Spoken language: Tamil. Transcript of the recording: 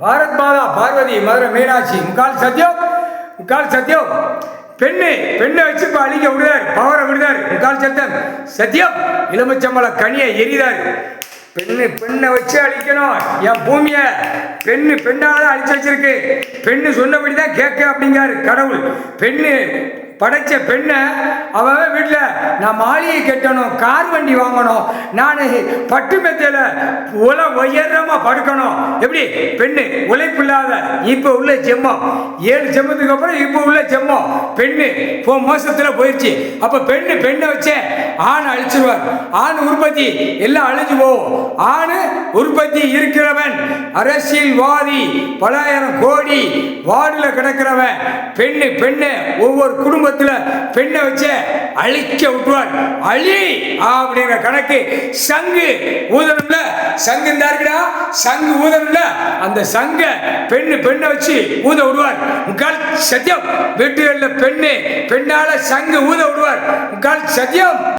பாரத் மாதா பார்வதி மதுரை மீனாட்சி முக்கால் சத்தியம் பெண்ணை வச்சு இப்போ அழிக்க விடுதார், பவரை விடுதார். முக்கால் சத்தியம் எலுமிச்சம்பழ கனியை எரிதார். பெண்ணை வச்சு அழிக்கணும் என் பூமியை. பெண்ணால அழிச்சு வச்சிருக்கு. பெண்ணு சொன்னபடிதான் கேட்க அப்படிங்காரு கடவுள். படைச்ச பெண்ணை அவன் வீட்டில் நான் மாளிகை கட்டணும், கார் வண்டி வாங்கணும், நான் பட்டு மெத்தையில உயரமா படுக்கணும். எப்படி பெண்ணு உழைப்பு இல்லாத இப்ப உள்ள செம்மம், 7 செம்மத்துக்கு அப்புறம் இப்ப உள்ள செம்மம் பெண்ணு மோசத்துல போயிடுச்சு. அப்ப பெண்ணை வச்சே ஆண் அழிச்சிருவார். ஆண் உற்பத்தி எல்லாம் அழிஞ்சு போகும். ஆண் உற்பத்தி இருக்கிறவன் அரசியல்வாதி, பலாயிரம் கோடி வார்டுல கிடக்கிறவன். பெண்ணு ஒவ்வொரு குடும்பத்துல பெண்ணை வச்சு அழிக்க விட்டுவார். அழி அப்படிங்கிற கணக்கு. சங்கு ஊதணும்ல, சங்கு இருக்குடா, சங்கு ஊதணும்ல, அந்த சங்க பெண்ணை வச்சு ஊத விடுவார். முக்கால் சத்தியம் வீட்டுகளில் பெண்ணால சங்கு ஊத விடுவார். முக்கால் சத்தியம்.